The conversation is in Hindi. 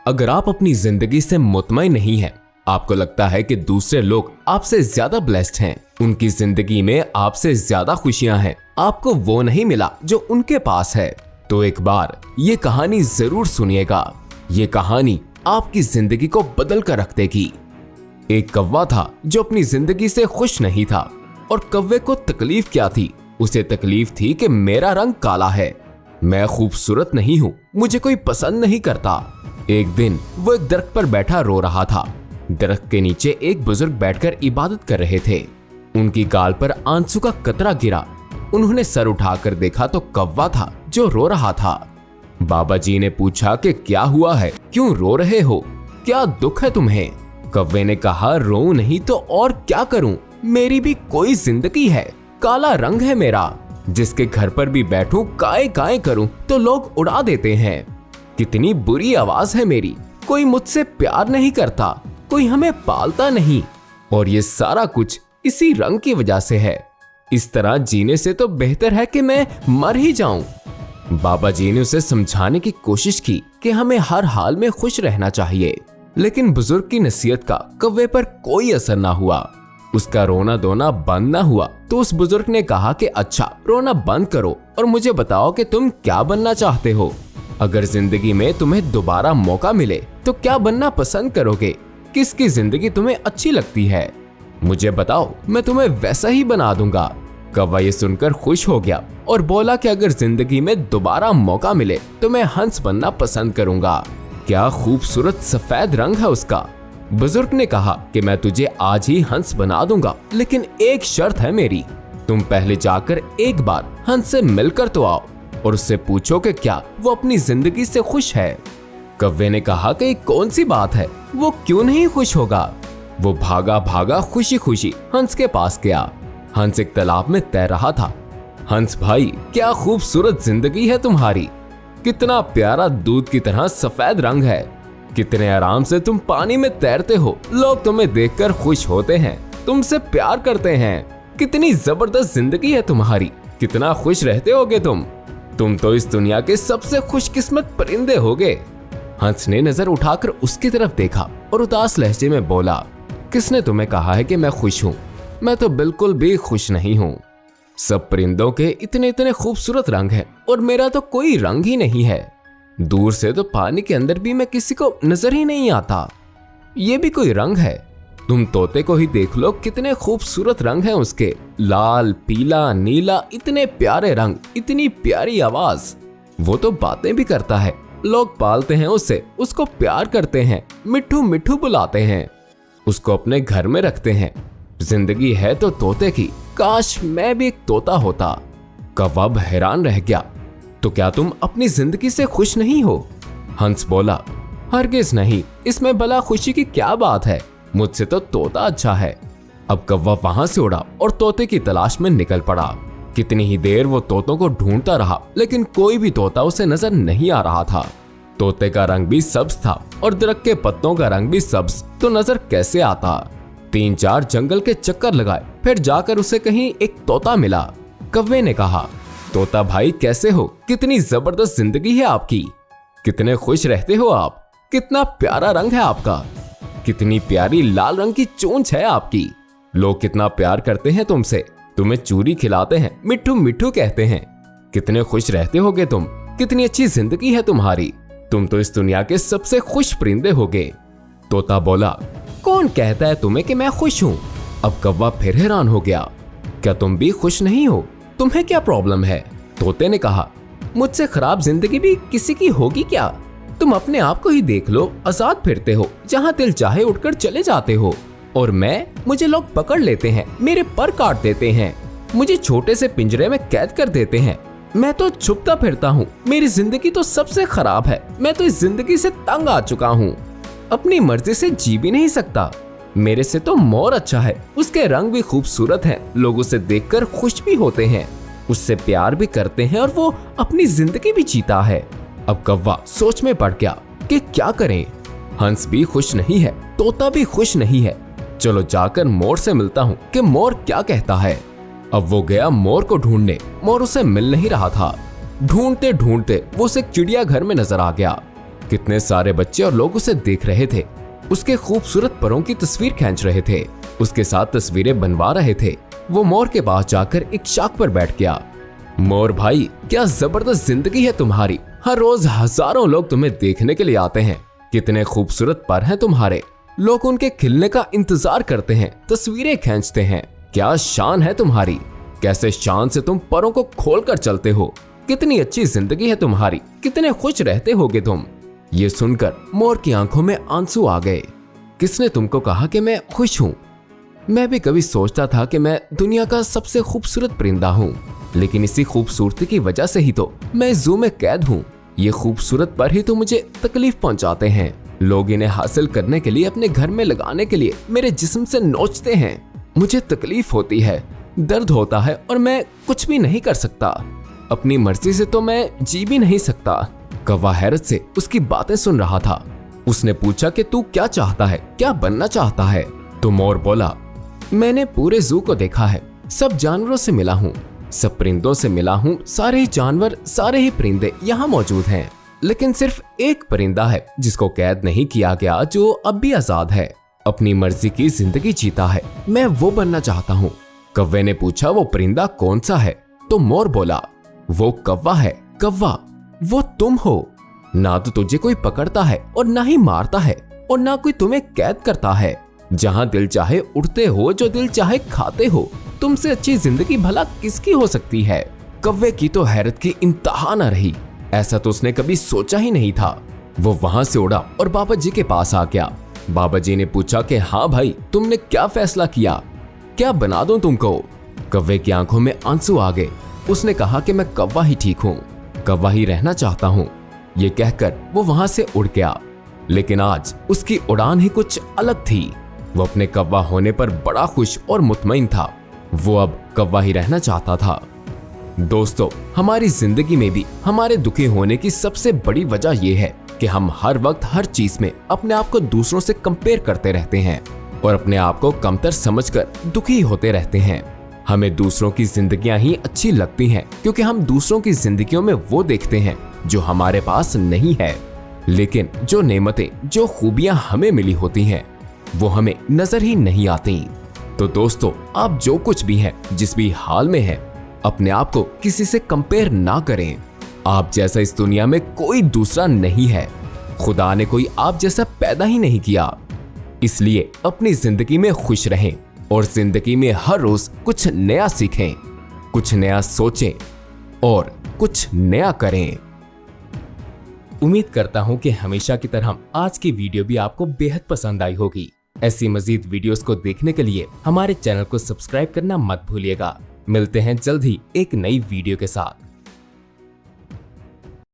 अगर आप अपनी जिंदगी से मुतमईन नहीं हैं, आपको लगता है कि दूसरे लोग आपसे ज्यादा ब्लेस्ड हैं, उनकी जिंदगी में आपसे ज्यादा खुशियां हैं, आपको वो नहीं मिला जो उनके पास है, तो एक बार ये कहानी जरूर सुनिएगा। ये कहानी आपकी जिंदगी को बदल कर रख देगी। एक कौवा था जो अपनी जिंदगी से खुश नहीं था और कौवे को तकलीफ क्या थी? उसे तकलीफ थी कि मेरा रंग काला है, मैं खूबसूरत नहीं हूँ, मुझे कोई पसंद नहीं करता। एक दिन वो एक दरख्त पर बैठा रो रहा था। दरख्त के नीचे एक बुजुर्ग बैठकर इबादत कर रहे थे। उनकी गाल पर आंसू का कतरा गिरा। उन्होंने सर उठाकर देखा तो कौवा था जो रो रहा था। बाबा जी ने पूछा कि क्या हुआ है, क्यों रो रहे हो, क्या दुख है तुम्हें? कौवे ने कहा, रो नहीं तो और क्या करूं, मेरी भी कोई जिंदगी है, काला रंग है मेरा, जिसके घर पर भी बैठूं काय काय करूं तो लोग उड़ा देते हैं। कितनी बुरी आवाज है मेरी, कोई मुझसे प्यार नहीं करता, कोई हमें पालता नहीं, और ये सारा कुछ इसी रंग की वजह से है। इस तरह जीने से तो बेहतर है कि मैं मर ही जाऊं। बाबा जी ने उसे समझाने की कोशिश की कि हमें हर हाल में खुश रहना चाहिए, लेकिन बुजुर्ग की नसीहत का कौवे पर कोई असर ना हुआ। उसका रोना धोना बंद ना हुआ तो उस बुजुर्ग ने कहा कि अच्छा, रोना बंद करो और मुझे बताओ कि तुम क्या बनना चाहते हो। अगर जिंदगी में तुम्हें दोबारा मौका मिले तो क्या बनना पसंद करोगे? किसकी जिंदगी तुम्हें अच्छी लगती है? मुझे बताओ, मैं तुम्हें वैसा ही बना दूंगा। कौवा ये सुनकर खुश हो गया और बोला कि अगर जिंदगी में दोबारा मौका मिले तो मैं हंस बनना पसंद करूंगा। क्या खूबसूरत सफेद रंग है उसका। बुजुर्ग ने कहा कि मैं तुझे आज ही हंस बना दूंगा, लेकिन एक शर्त है मेरी, तुम पहले जाकर एक बार हंस से मिलकर तो आओ और उससे पूछो कि क्या वो अपनी जिंदगी से खुश है। कौवे ने कहा कि कौन सी बात है, वो क्यों नहीं खुश होगा। वो भागा भागा खुशी खुशी हंस के पास गया। हंस एक तालाब में तैर रहा था। हंस भाई, क्या खूबसूरत जिंदगी है तुम्हारी, कितना प्यारा दूध की तरह सफेद रंग है, कितने आराम से तुम पानी में तैरते हो, लोग तुम्हें देखकर खुश होते हैं, तुमसे प्यार करते हैं, कितनी जबरदस्त जिंदगी है तुम्हारी, कितना खुश रहते होगे तुम तो इस दुनिया के सबसे खुशकिस्मत परिंदे होगे। हंस ने नजर उठाकर उसकी तरफ देखा और उदास लहजे में बोला, किसने तुम्हें कहा है कि मैं खुश हूँ? मैं तो बिल्कुल भी खुश नहीं हूँ। सब परिंदों के इतने इतने खूबसूरत रंग हैं और मेरा तो कोई रंग ही नहीं है। दूर से तो पानी के अंदर भी मैं किसी को नजर ही नहीं आता। ये भी कोई रंग है? तुम तोते को ही देख लो, कितने खूबसूरत रंग हैं उसके, लाल, पीला, नीला, इतने प्यारे रंग, इतनी प्यारी आवाज। वो तो बातें भी करता है, लोग पालते हैं उसे, उसको प्यार करते हैं, मिठू मिठू बुलाते हैं, उसको अपने घर में रखते हैं। जिंदगी है तो तोते की, काश मैं भी एक तोता होता। कौवा हैरान रह गया। तो क्या तुम अपनी जिंदगी से खुश नहीं हो? हंस बोला, हरगिज नहीं, इसमें भला खुशी की क्या बात है, मुझसे तो तोता अच्छा है। अब कौवा वहां से उड़ा और तोते की तलाश में निकल पड़ा। कितनी ही देर वो तोतों को ढूंढता रहा, लेकिन कोई भी तोता उसे नजर नहीं आ रहा था। तोते का रंग भी सब्ज था और दरख्त के पत्तों का रंग भी सब्ज, तो नजर कैसे आता। 3-4 जंगल के चक्कर लगाए, फिर जाकर उसे कहीं एक तोता मिला। कौवे ने कहा, तोता भाई कैसे हो, कितनी जबरदस्त जिंदगी है आपकी, कितने खुश रहते हो आप, कितना प्यारा रंग है आपका, कितनी प्यारी लाल रंग की चोंच है आपकी, लोग कितना प्यार करते हैं तुमसे, तुम्हें चूरी खिलाते हैं, मिठू मिठू कहते हैं, कितने खुश रहते होगे तुम, कितनी अच्छी जिंदगी है तुम्हारी, तुम तो इस दुनिया के सबसे खुश परिंदे होगे। तोता बोला, कौन कहता है तुम्हें कि मैं खुश हूँ? अब कौवा फिर हैरान हो गया, क्या तुम भी खुश नहीं हो? तुम्हें क्या प्रॉब्लम है? तोते ने कहा, मुझसे खराब जिंदगी भी किसी की होगी क्या? तुम अपने आप को ही देख लो, आजाद फिरते हो, जहाँ दिल चाहे उठकर चले जाते हो, और मुझे लोग पकड़ लेते हैं, मेरे पर काट देते हैं, मुझे छोटे से पिंजरे में कैद कर देते हैं, मैं तो छुपता फिरता हूँ, मेरी जिंदगी तो सबसे खराब है, मैं तो इस जिंदगी से तंग आ चुका हूँ, अपनी मर्जी से जी भी नहीं सकता, मेरे से तो मोर अच्छा है, उसके रंग भी खूबसूरत हैं, लोग उसे देखकर खुश भी होते हैं, उससे प्यार भी करते हैं और वो अपनी जिंदगी भी जीता है। अब कौवा सोच में पड़ गया कि क्या करें, हंस भी खुश नहीं है, तोता भी खुश नहीं है, चलो जाकर मोर से मिलता हूँ कि मोर क्या कहता है। अब वो गया मोर को ढूंढने, मोर उसे मिल नहीं रहा था। ढूंढते ढूंढते वो उसे चिड़ियाघर में नजर आ गया। कितने सारे बच्चे और लोग उसे देख रहे थे। उसके खूबसूरत परों की तस्वीर खींच रहे थे, उसके साथ तस्वीरें बनवा रहे थे। वो मोर के पास जाकर एक शाख पर बैठ गया। मोर भाई, क्या जबरदस्त जिंदगी है तुम्हारी। हर रोज हजारों लोग तुम्हें देखने के लिए आते हैं। कितने खूबसूरत पर हैं तुम्हारे। लोग उनके खिलने का इंतजार करते हैं, तस्वीरें खींचते हैं। क्या शान है तुम्हारी। कैसे शान से तुम परों को खोल कर चलते हो। कितनी अच्छी जिंदगी है तुम्हारी। कितने खुश रहते होगे तुम। ये सुनकर मोर की आंखों में आंसू आ गए। किसने तुमको कहा कि मैं खुश हूँ। मैं भी कभी सोचता था कि मैं दुनिया का सबसे खूबसूरत परिंदा हूँ, लेकिन इसी खूबसूरती की वजह से ही तो मैं जू में कैद हूँ। ये खूबसूरत पर ही तो मुझे तकलीफ पहुँचाते हैं। लोग इन्हें हासिल करने के लिए अपने घर में लगाने के लिए मेरे जिस्म से नोचते हैं। मुझे तकलीफ होती है, दर्द होता है और मैं कुछ भी नहीं कर सकता। अपनी मर्जी से तो मैं जी भी नहीं सकता। कौवा हैरत से उसकी बातें सुन रहा था। उसने पूछा कि तू क्या चाहता है, क्या बनना चाहता है। तो मोर बोला, मैंने पूरे जू को देखा है, सब जानवरों से मिला हूँ, सब परिंदों से मिला हूँ। सारे ही जानवर, सारे ही परिंदे यहाँ मौजूद हैं, लेकिन सिर्फ एक परिंदा है जिसको कैद नहीं किया गया, जो अब भी आजाद है, अपनी मर्जी की जिंदगी जीता है। मैं वो बनना चाहता हूँ। कौवे ने पूछा, वो परिंदा कौन सा है। तो मोर बोला, वो कौवा है। कौवा, वो तुम हो। ना तो तुझे कोई पकड़ता है और ना ही मारता है, और ना कोई तुम्हें कैद करता है। जहाँ दिल चाहे उड़ते हो, जो दिल चाहे खाते हो। तुमसे अच्छी जिंदगी भला किसकी हो सकती है। कौवे की तो हैरत की इंतहा न रही। ऐसा तो उसने कभी सोचा ही नहीं था। वो वहां से उड़ा और बाबा जी के पास आ गया। बाबा जी ने पूछा कि हाँ भाई, तुमने क्या फैसला किया, क्या बना दूं तुमको। कौवे की आंखों में आंसू आ गए। उसने कहा कि मैं कौवा ही ठीक हूँ, कौवा ही रहना चाहता हूँ। ये कहकर वो वहां से उड़ गया। लेकिन आज उसकी उड़ान ही कुछ अलग थी। वो अपने कौवा होने पर बड़ा खुश और मुतमईन था। वो अब कौवा ही रहना चाहता था। दोस्तों, हमारी जिंदगी में भी हमारे दुखी होने की सबसे बड़ी वजह यह है कि हम हर वक्त हर चीज में अपने आप को दूसरों से कंपेयर करते रहते हैं और अपने आप को कमतर समझकर दुखी होते रहते हैं। हमें दूसरों की जिंदगियां ही अच्छी लगती हैं, क्योंकि हम दूसरों की जिंदगियों में वो देखते हैं जो हमारे पास नहीं है। लेकिन जो नेमतें, जो खूबियां हमें मिली होती हैं, वो हमें नजर ही नहीं आती। तो दोस्तों, आप जो कुछ भी हैं, जिस भी हाल में हैं, अपने आप को किसी से कंपेयर ना करें। आप जैसा इस दुनिया में कोई दूसरा नहीं है। खुदा ने कोई आप जैसा पैदा ही नहीं किया। इसलिए अपनी जिंदगी में खुश रहें और जिंदगी में हर रोज कुछ नया सीखें, कुछ नया सोचें और कुछ नया करें। उम्मीद करता हूं कि हमेशा की तरह आज की वीडियो भी आपको बेहद पसंद आई होगी। ऐसी मजीद वीडियोस को देखने के लिए हमारे चैनल को सब्सक्राइब करना मत भूलिएगा। मिलते हैं जल्द ही एक नई वीडियो के साथ।